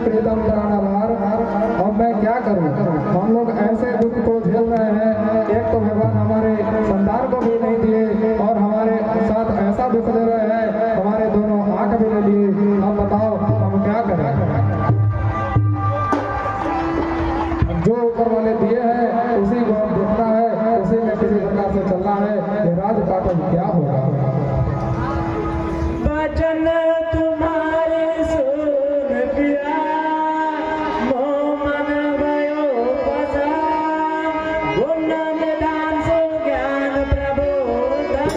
प्रीतम प्राणहार, अब मैं क्या करूं? हम लोग ऐसे दुख को झेल रहे हैं, एक तो भगवान हमारे संतान को भी नहीं दिए और हमारे साथ ऐसा दुख दे रहे हैं, हमारे दोनों आंख भी ले लिए। अब बताओ हम क्या करें? जो ऊपर वाले दिए हैं उसी को देखना है, उसी में किसी प्रकार से चलना है। ये राजपाट क्या होगा? वचन तुम्हारे सुन पिया, मोह मन भयो पसा, गुण निधान सो ज्ञान प्रबोधन।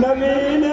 नारायण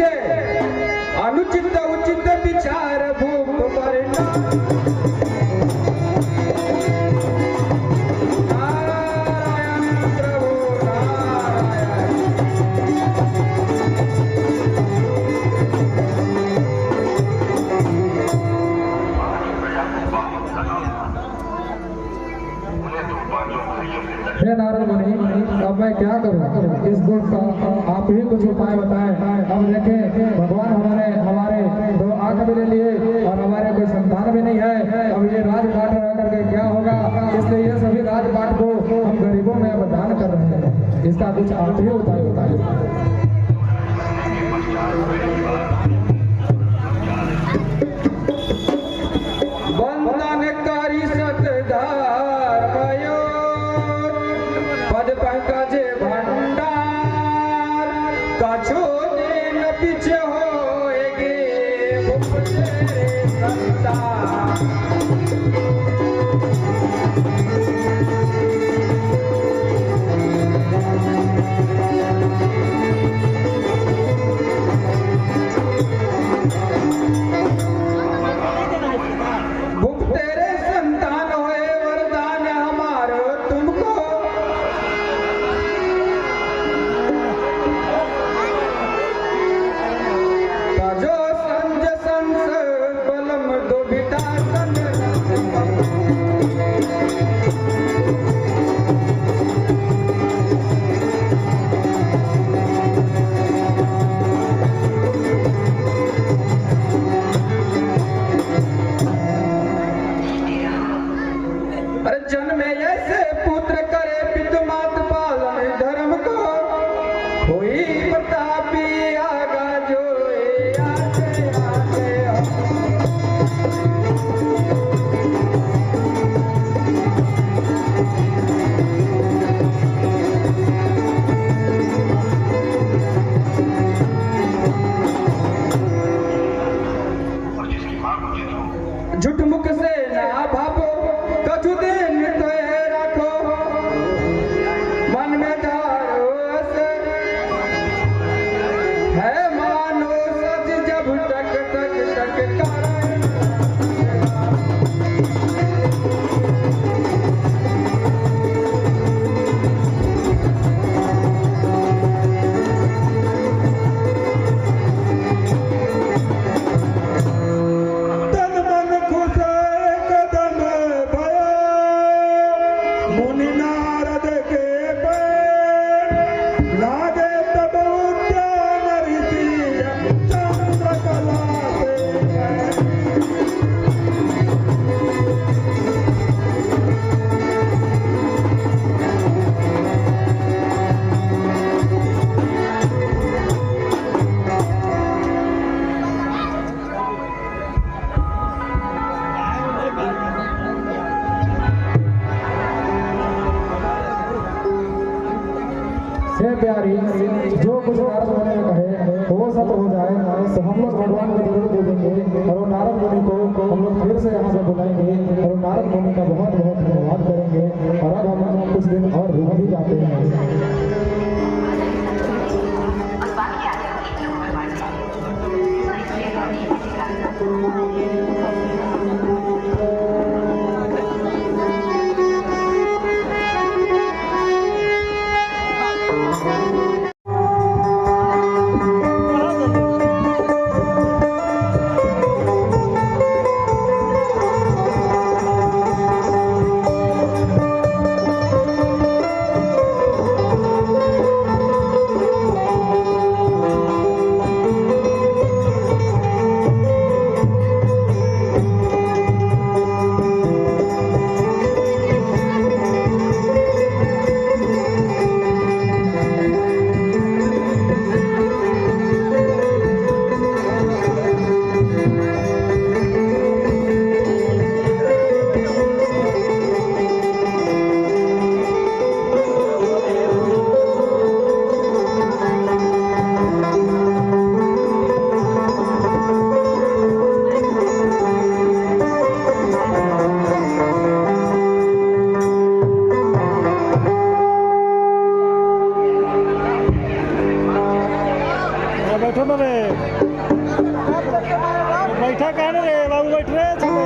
तुझे अनुचित उचित विचार भूप परिणाम हे नारद मुनि, अब मैं क्या करूं? इस दुख का आप ही कुछ उपाय बताएं। अब देखें भगवान हमारे दो आंख भी ले लिए और हमारे कोई संतान भी नहीं है। अब ये राजपाट रह करके क्या होगा? इसलिए ये सभी राजपाट को हम गरीबों में अब दान कर रहे हैं। इसका कुछ आप ही उपाय बताएं। पीछे होएगे तेरे संतान होए वरदान हमारो तुमको जन्मे ऐसे पुत्र करे पितु मात पालन धर्म को होई प्रतापी आगा जो आते आते झूठ मुख से ना भापो कछु दिन तो राखो मन में धारो है मानो सच जब तक तक तक कारण प्यारी जो कुछ नारद मुनि ने कहे वो सब हो जाए तो हम लोग भगवान को जरूर पूजेंगे और नारद मुनि को हम लोग फिर से यहाँ पे बुलाएंगे और नारद मुनि का बहुत बहुत धन्यवाद करेंगे। और अब हम कुछ दिन और रुक भी जाते हैं। बैठो ना रे, बैठा कहने रे बाबू, बैठ रे चलो।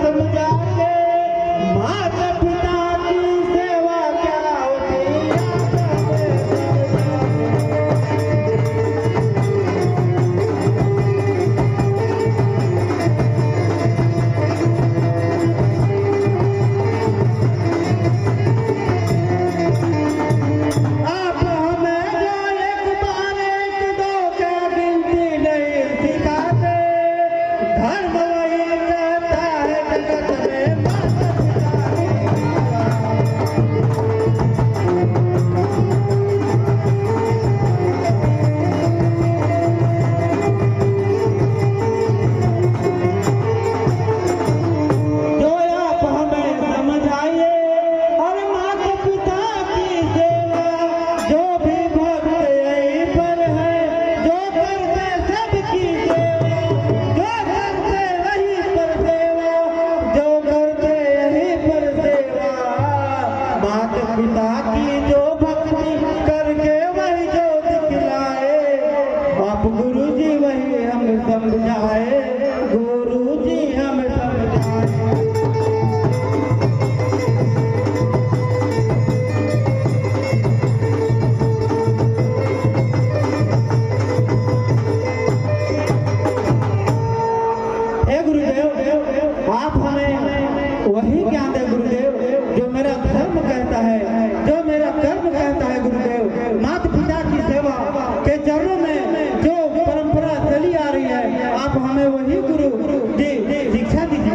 समझा के वही ज्ञान दे गुरुदेव जो मेरा धर्म कहता है, जो मेरा कर्म कहता है गुरुदेव। माता पिता की सेवा के चरणों में जो परंपरा चली आ रही है, आप हमें वही गुरु जी शिक्षा दीजिए।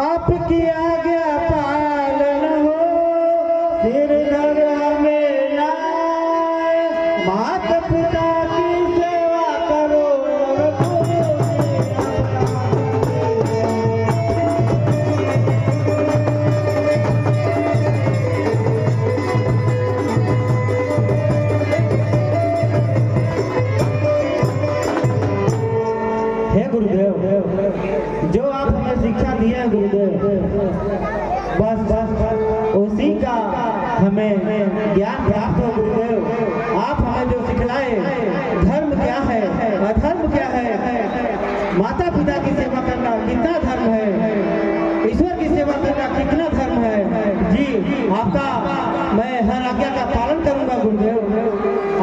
आपकी आज्ञा पालन हो, सिर धरा मेरा, माता पिता की सेवा करो हे गुरुदेव, जो आप हमें शिक्षा दिए हैं गुरुदेव, बस उसी का हमें ज्ञान प्राप्त हो गुरुदेव। आप हमें जो सिखलाए धर्म क्या है, अधर्म क्या है, माता पिता की सेवा करना कितना धर्म है, ईश्वर की सेवा करना कितना धर्म है। जी आपका मैं हर आज्ञा का पालन करूंगा गुरुदेव।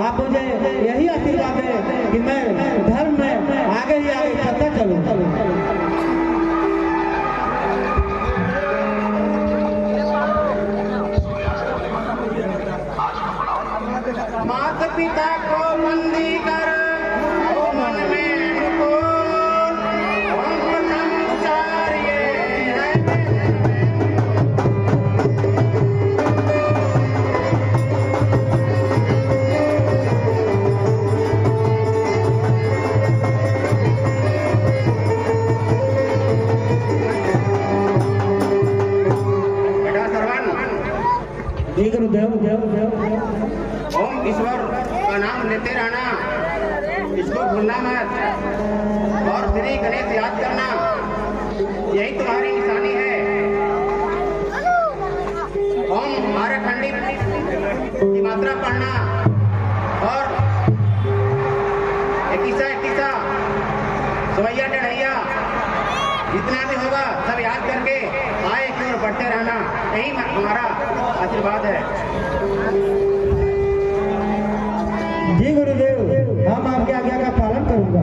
आप मुझे यही आशीर्वाद दें कि मैं धर्म में आगे ही आगे चलता चलूं। माता पिता को बंदी कर मन में मुकुट, हम ब्रह्मचार्य है। बेटा सरवन, जी गुरुदेव। ओम ईश्वर का नाम लेते रहना, इसको भूलना मत, और श्री गणेश याद करना, यही तुम्हारी निशानी है। ओम आर्यखंडी की मात्रा पढ़ना, और इक्कीसा सवैया डढ़ैया जितना भी होगा सब याद करके आए की ओर बढ़ते रहना, यही हमारा आशीर्वाद है। जी गुरुदेव, हम आपके आज्ञा का पालन करूंगा।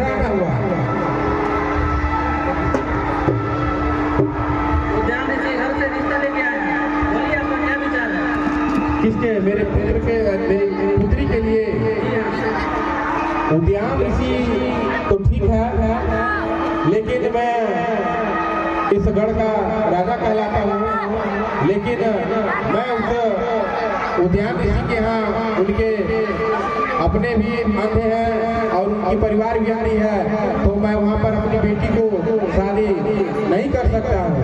ड्रामा हुआ। उद्यान ऋषि घर से रिश्ता लेके आए हैं, बोलिए आपका क्या विचार है? किसके? मेरे पुत्र के, मेरी पुत्री के लिए। उद्यान ऋषि तो ठीक है, लेकिन मैं इस गढ़ का राजा कहलाता हूँ, लेकिन मैं उस उद्यान ऋषि के यहाँ उनके अपने भी अंधे हैं और उनकी परिवार भी आनी है, तो मैं वहाँ पर अपनी बेटी को शादी नहीं कर सकता हूँ,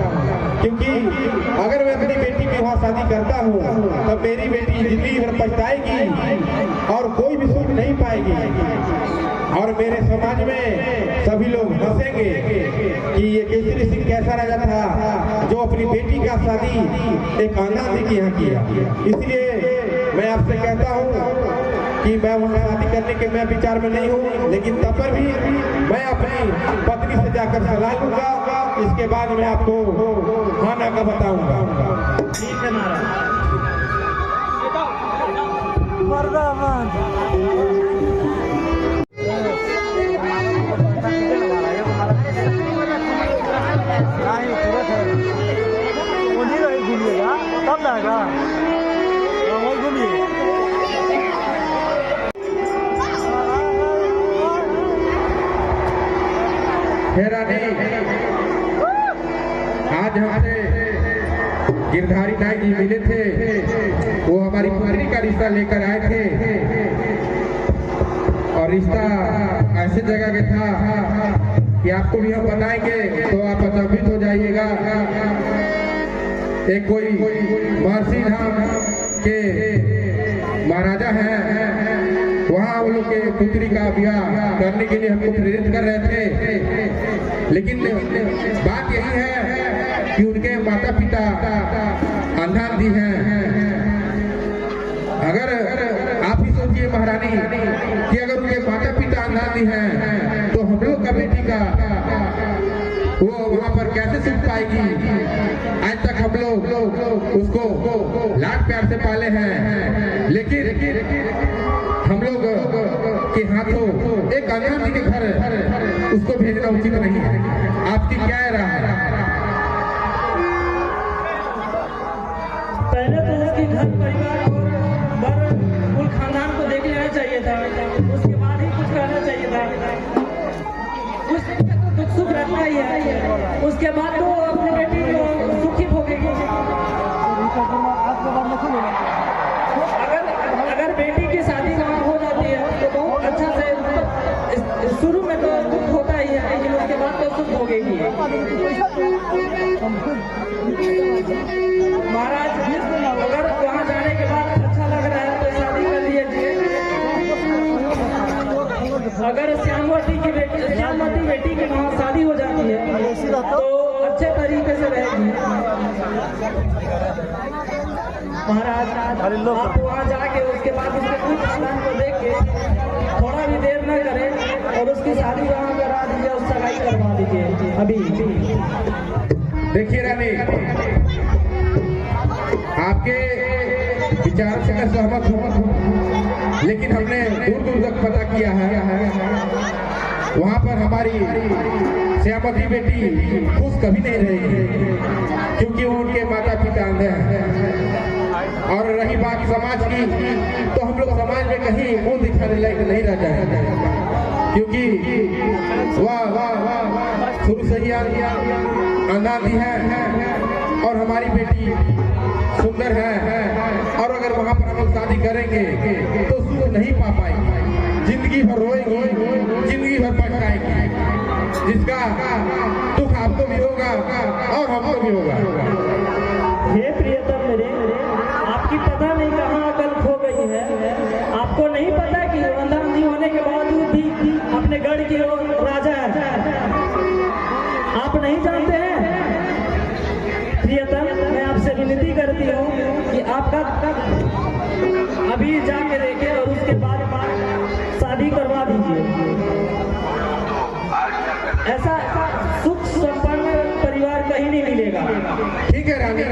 क्योंकि अगर मैं अपनी बेटी की वहाँ शादी करता हूँ तब मेरी बेटी जिंदगी भर पछताएगी और कोई भी सुख नहीं पाएगी और मेरे समाज में सभी लोग हंसेंगे कि ये केसरी सिंह कैसा राजा था जो अपनी बेटी का शादी एक अंधा आदमी के यहाँ किया। इसलिए मैं आपसे कहता हूँ कि मैं वहाँ शादी करने के मैं विचार में नहीं हूँ, लेकिन तब पर भी मैं अपनी पत्नी से जाकर सलाह लूंगा, इसके बाद मैं आपको हाँ ना का बताऊंगा। ठीक है महाराज। कब जाएगा वही घूमिए। आज हमसे गिरधारी नाई जी मिले थे, वो हमारी पुत्री का रिश्ता लेकर आए थे और रिश्ता ऐसे जगह के था कि आपको भी हम बताएंगे तो आप अचंभित हो जाइएगा। एक कोई महर्षि धाम के महाराजा हैं, वहाँ हम लोग के पुत्री का ब्याह करने के लिए हमको प्रेरित कर रहे थे, लेकिन बात यही है कि उनके माता पिता अंधांधी हैं। अगर आप ही सोचिए महारानी कि अगर उनके माता पिता अंधांधी हैं तो हम लोग का बेटी का वो वहाँ पर कैसे सुख पाएगी। आज तक हम लोग उसको लाड प्यार से पाले हैं, लेकिन हम लोग के हाथों एक अंधांधी के घर उसको भेजना उचित नहीं है। आपकी क्या राय है? पहले तो उसके घर परिवार और कुल खानदान को देख लेना चाहिए था, उसके बाद ही कुछ करना चाहिए था। उसके तो दुख सुख रखना ही है, उसके बाद तो अपनी बेटी को सुखी भोगेगी। अगर बेटी की शादी वहाँ हो जाती है तो बहुत अच्छा से, शुरू में तो दुख होता ही है, लेकिन उसके बाद तो सुख भोगेगी। महाराज, अगर वहाँ जाने के बाद अच्छा लग रहा है तो शादी कर लीजिए। अगर श्यामवती बेटी की वहाँ शादी हो जाती है तो अच्छे तरीके से रहेगी। महाराज, आप वहाँ जाके उसके बाद उसके कुल खानदान को देख के थोड़ा भी देर न करें और उसकी शादी वहाँ करा दीजिए, उस सगाई करवा दीजिए अभी। देखिए रानी, आपके विचार से मैं सहमत हूँ, लेकिन हमने दूर दूर तक पता किया है वहाँ पर हमारी श्यामवती बेटी खुश कभी नहीं रहेगी, क्योंकि उनके माता पिता अंधे हैं। और रही बात समाज की, तो हम लोग समाज में कहीं मुंह दिखाने लायक नहीं रह जाएंगे, क्योंकि वह शुरू से ही अंधांधी है और हमारी बेटी सुंदर है, और अगर वहाँ पर हम लोग शादी करेंगे तो सुख नहीं पा पाएंगे, जिंदगी भर रोएंगी, जिंदगी भर पछताएंगी, जिसका दुख आपको भी होगा और हमको भी होगा। हे प्रियतम मेरे, आपकी पता नहीं कहाँ अकल खो गई है। आपको नहीं पता कि अंधांधी होने के बावजूद भी अपने गढ़ की राजा है, आप नहीं जानते हैं। प्रियतम, मैं आपसे विनती करती हूँ कि आपका अभी जाके देखें और उसके बाद शादी करवा दीजिए। ऐसा सुख संपन्न परिवार कहीं नहीं मिलेगा। ठीक है रानी,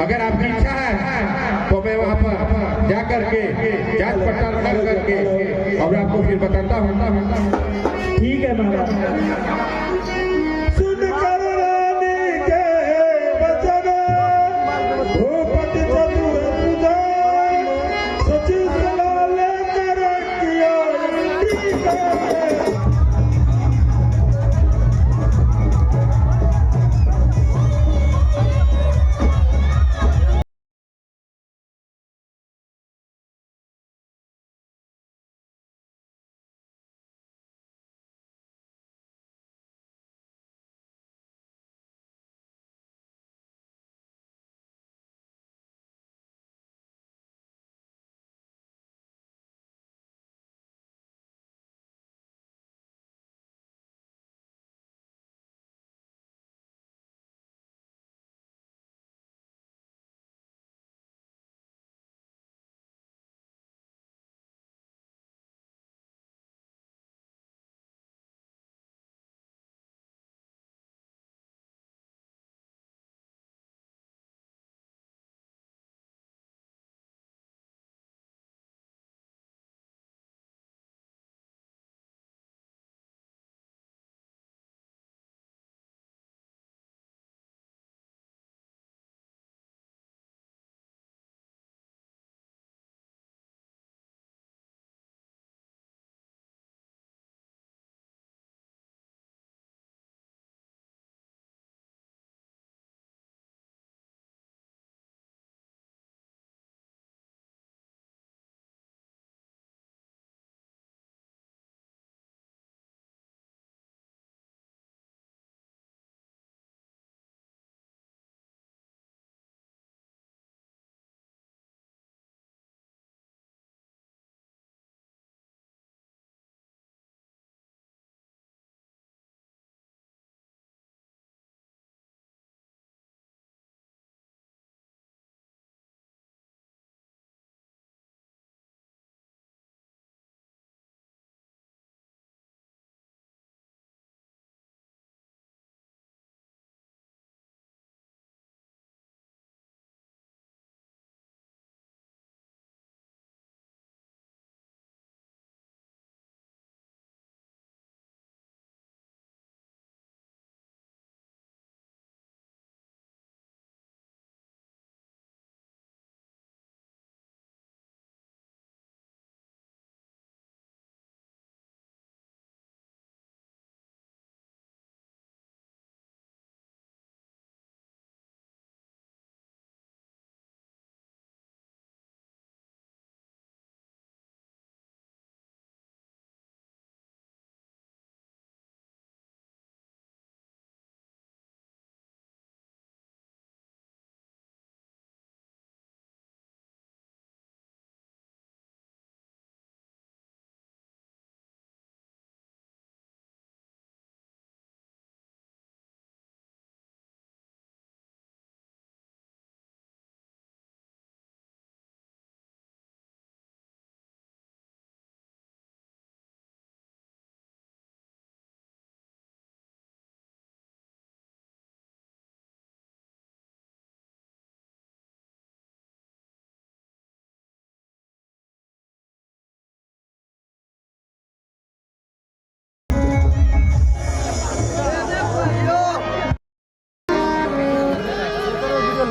अगर आपकी इच्छा है तो मैं वहाँ पर जा करके जांच पड़ताल कर करके और आपको फिर बताता हूँ। ठीक है महाराज। सुनकर रानी के वचन भूपति चतुर सुजान सची सलाह लेकर किया टीका।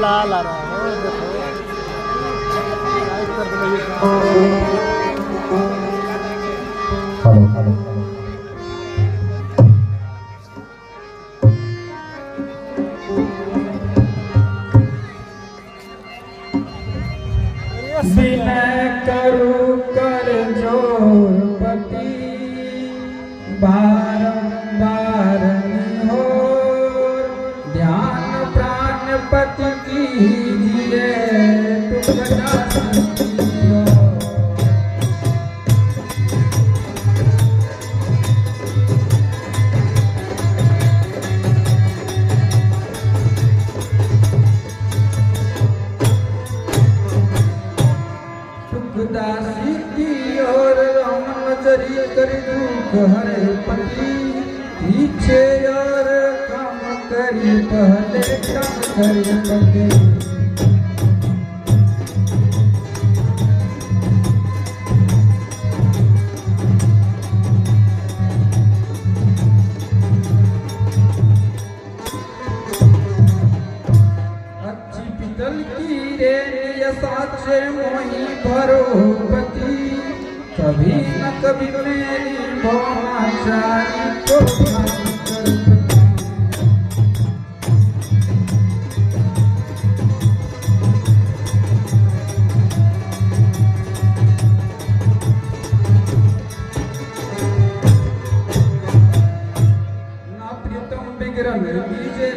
लाल आ रहा है देखो। हेलो हेलो विनय करूं कर जोर पति बारंबार निहोर ध्यान प्राण पति कीजिए टुकड़ा कीजिए। दासी की और रामचरी कर दुख हरे पति पीछे और काम करी पहले काम करे पति। मोही भरोपति, कभी न कभी मेरी ब्रह्मचारी को भाई करपति। ना प्रियतम बिगड़न कीजे,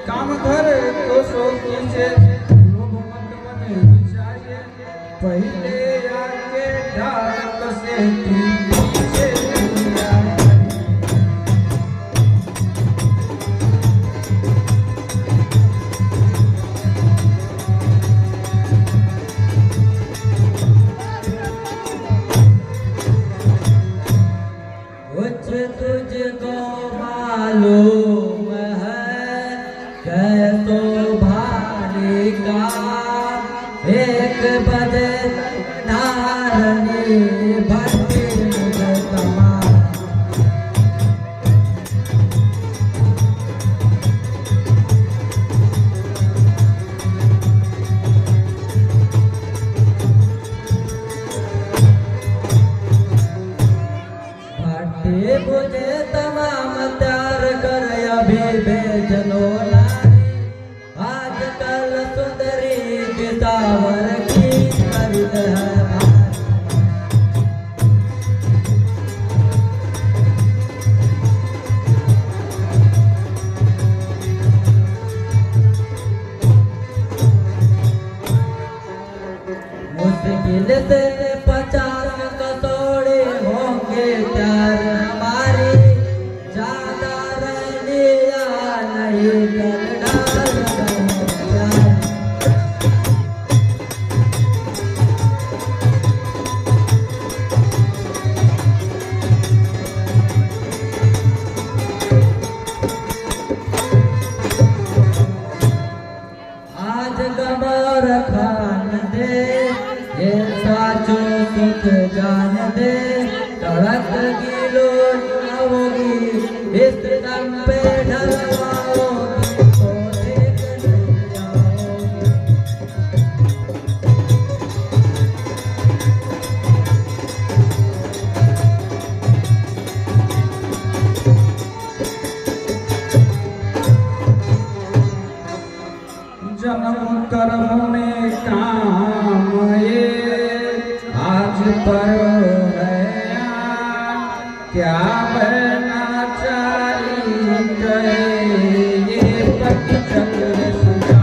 काम घर तो सो कीजे, लोभ मत मन विचारिए, पहले आके ढाक से पीछे दुनिया। कुछ तुझको मालूम है कैसो भारी का, एक बजे नारनी भट्टी मुझे तमाम। भट्टी मुझे तमाम त्यार कर अभी बेचनो नारी, आजकल सुंदरी दिसावर की खरीद है भारी। मुश्किल से 50 कसौड़े होंगे त्यार हमारी, ज्यादा रहने या नहीं कर डाल प्यार। आज गबर खान दे, ये साचो सुख जान दे, तड़क गिलो आओगी, इस दम पे ढलवाओगी तो देख नहीं जाओगी। जन्म कर्म में काम ये आज पर गया, क्या बहना चारी गए ये पति चक्र सुझा।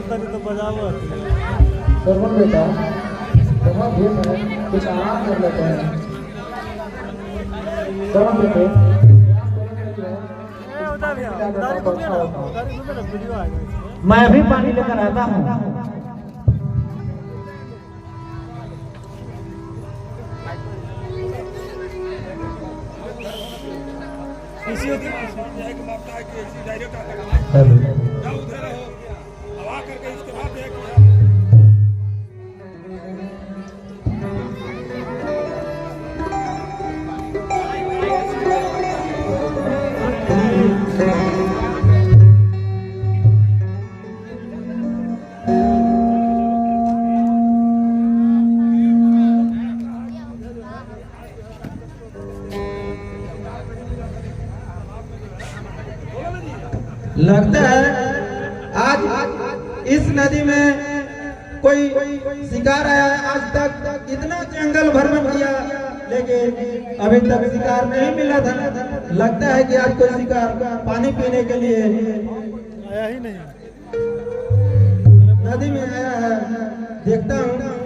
तो बजाओ सर्वन बेटा बहुत धूप है, कुछ आराम कर लेते हैं। सर्वन बेटे वीडियो आएगा। मैं अभी पानी लेकर आता हूँ। इसी होती लगता है आज इस नदी में कोई शिकार आया है। आज तक इतना जंगल भ्रमण किया लेकिन अभी तक शिकार नहीं मिला था। लगता है कि आज कोई शिकार पानी पीने के लिए आया ही नहीं। नदी में आया है। देखता हूँ।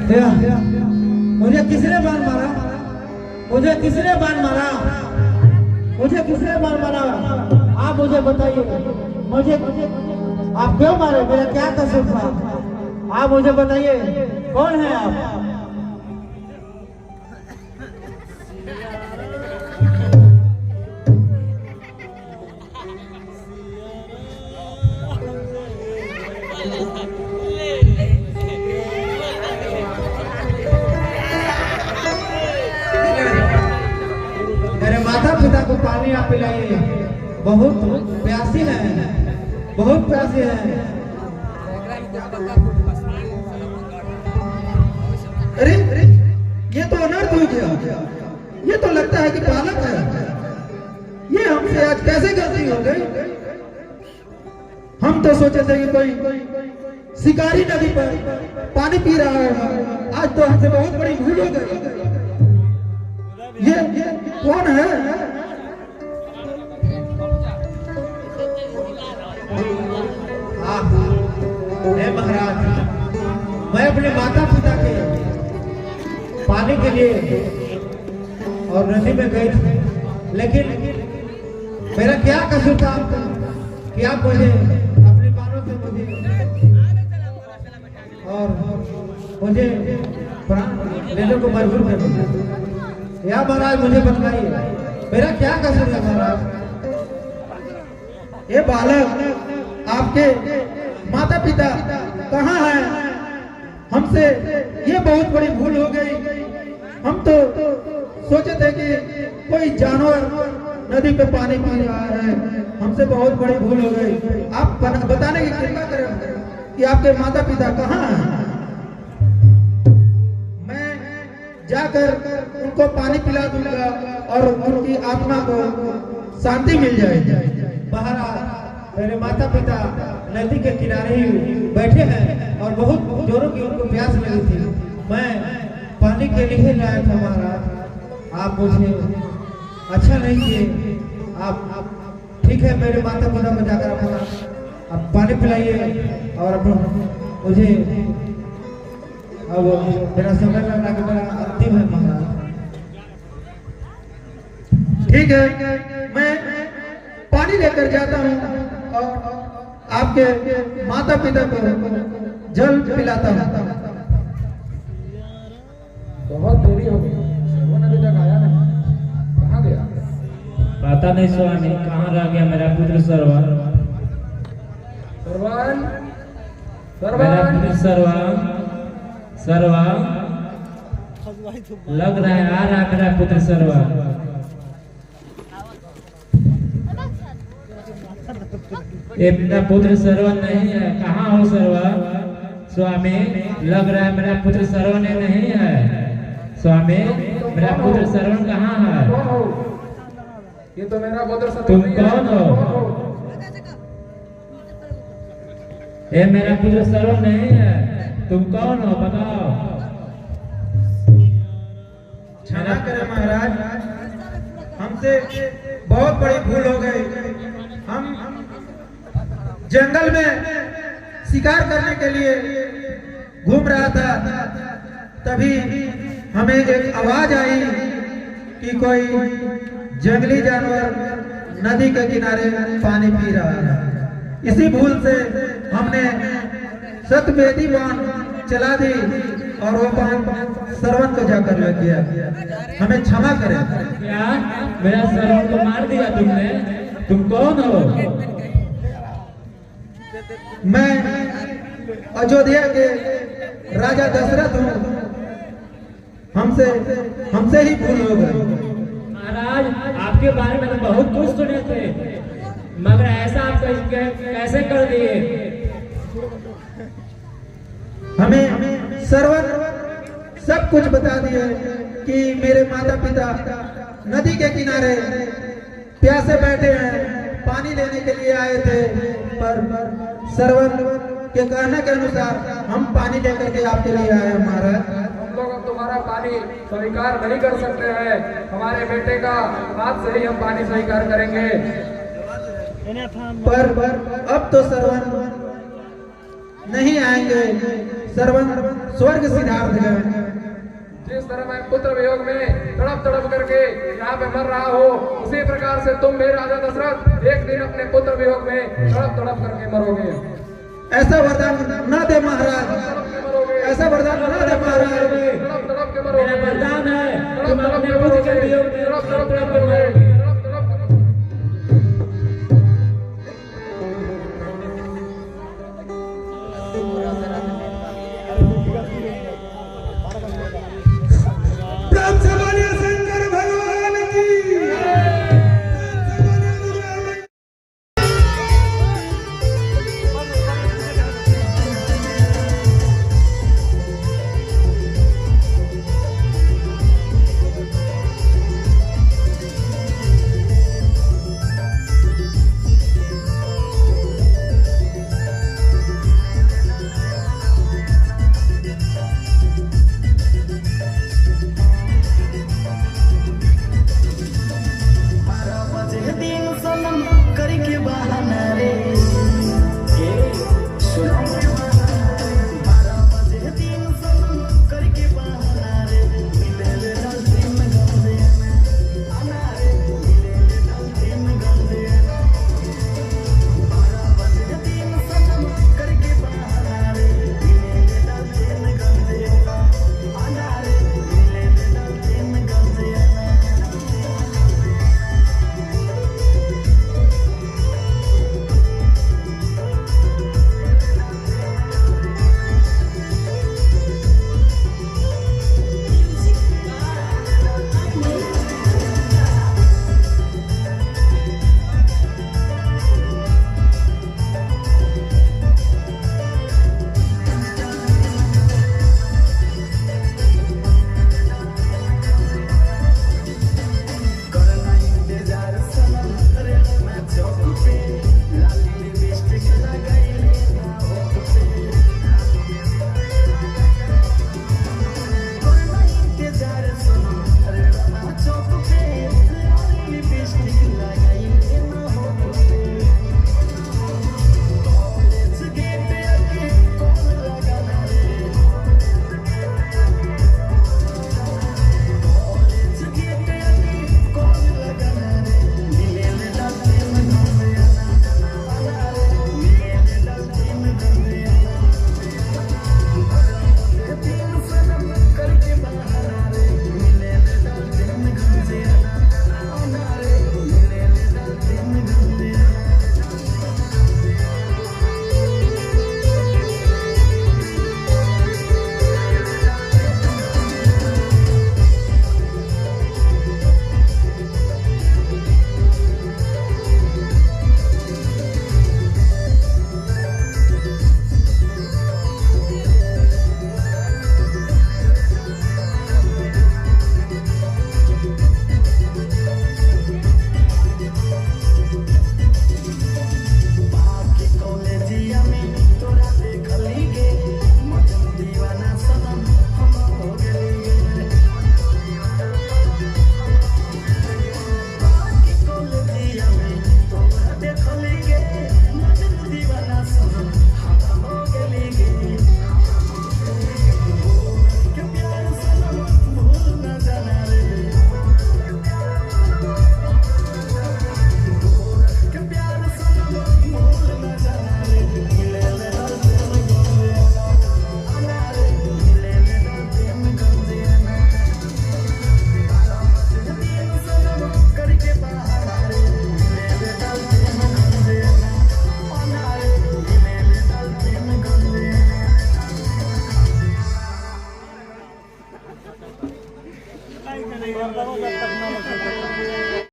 मुझे किसने बाण मारा? मुझे किसने बाण मारा? मुझे किसने बाण मारा? आप मुझे बताइए, मुझे आप क्यों मारे? मेरा क्या कसूर था? आप मुझे बताइए, कौन है आप? मेरे माता पिता को पानी आप पिलाइए, बहुत प्यासी है, बहुत प्यासी है। अरे ये तो अनर्थ हो गया। ये तो लगता है कि बालक है। ये हमसे आज कैसे गलती हो गई? हम तो सोचे थे कि कोई शिकारी नदी पर पानी पी रहा है, आज तो हमसे बहुत बड़ी भूल हो गई। ये कौन है? हे महाराज, मैं अपने माता पिता के पानी के लिए और नदी में गई थी, लेकिन मेरा क्या कसूर था कि आप मुझे अपने बाणों से मुझे प्राण लेने को मजबूर कर दिया। या महाराज मुझे बताइए, मेरा क्या कसूर है महाराज? ये बालक, आपके माता पिता कहाँ हैं? हमसे ये बहुत बड़ी भूल हो गई। हम तो सोचे थे कि कोई जानवर नदी पे पानी पी रहा है, हमसे बहुत बड़ी भूल हो गई। आप बताने की कृपा करें कि आपके माता पिता कहाँ हैं? मैं जाकर उनको पानी पिला दूंगा और उनकी आत्मा को शांति मिल जाएगी। महाराज, मेरे माता पिता नदी के किनारे ही बैठे हैं और बहुत जोरों की उनको प्यास लगी थी। मैं पानी के लिए लाया था महाराज, आप मुझे अच्छा नहीं किए। आप ठीक है, मेरे माता पिता को जाकर आप पानी पिलाइए और मुझे अब मेरा समय लगना कि मेरा अंतिम है महाराज। ठीक है, मैं पानी लेकर जाता हूँ और आपके माता पिता को जल पिलाता हूँ। बहुत देरी हो गई, सर्वन अभी तक आया नहीं। कहाँ गया? पता नहीं स्वामी, कहाँ रह गया मेरा पुत्र सरवन? सर्वन, मेरा पुत्र सरवन, सरवन लग रहा है आ रहा मेरा पुत्र सरवन। ये मेरा पुत्र सरवन नहीं है। कहाँ हो सरवन? स्वामी, लग रहा है मेरा पुत्र सरवन नहीं है। स्वामी, मेरा पुत्र सरवन कहाँ है? ये तो मेरा पुत्र सर्वन तुम नहीं है। कौन हो? ये मेरा पुत्र सरवन नहीं है। तुम कौन हो बताओ। क्षमा करें महाराज, हमसे बहुत बड़ी भूल हो गई। हम जंगल में शिकार करने के लिए घूम रहा था, तभी हमें एक आवाज आई कि कोई जंगली जानवर नदी के किनारे पानी पी रहा है। इसी भूल से हमने सतवेदी बाण चला दी और वो बाण सरवन को जाकर लग गया। हमें क्षमा करें। क्या मेरा सरवन को मार दिया तुमने? तुम कौन हो? मैं अयोध्या के राजा दशरथ हूँ। हमसे ही भूल हो गई। महाराज, आपके बारे में तो बहुत कुछ सुने थे, मगर ऐसा आप कैसे कर दिए? हमें सरवन सब कुछ बता दिए कि मेरे माता पिता नदी के किनारे प्यासे बैठे हैं, पानी लेने के लिए आए थे, पर सरवन के कहने के अनुसार हम पानी लेकर के आपके लिए आए हैं महाराज। हम लोग अब तुम्हारा पानी स्वीकार नहीं कर सकते हैं। हमारे बेटे का हाथ से ही हम पानी स्वीकार करेंगे। पर अब तो सरवन नहीं आएंगे सर्वन स्वर्ग सिद्धार्थ गए। जिस तरह मैं पुत्र वियोग में तड़प तड़प करके यहाँ पे मर रहा हूँ, उसी प्रकार से तुम भी राजा दशरथ एक दिन अपने पुत्र वियोग में तड़प तड़प करके मरोगे। ऐसा वरदान न दे महाराज, ऐसा वरदान न दे महाराज। तड़प तड़प के मरोगे। मेरा वरदान है तड़प तुम तड़प अपने के पुत्र के मरोगे। वियोग में तड़प तड़प के तड़प मरोगे। मरोगे। तड़प तड़प के पूरा मेरा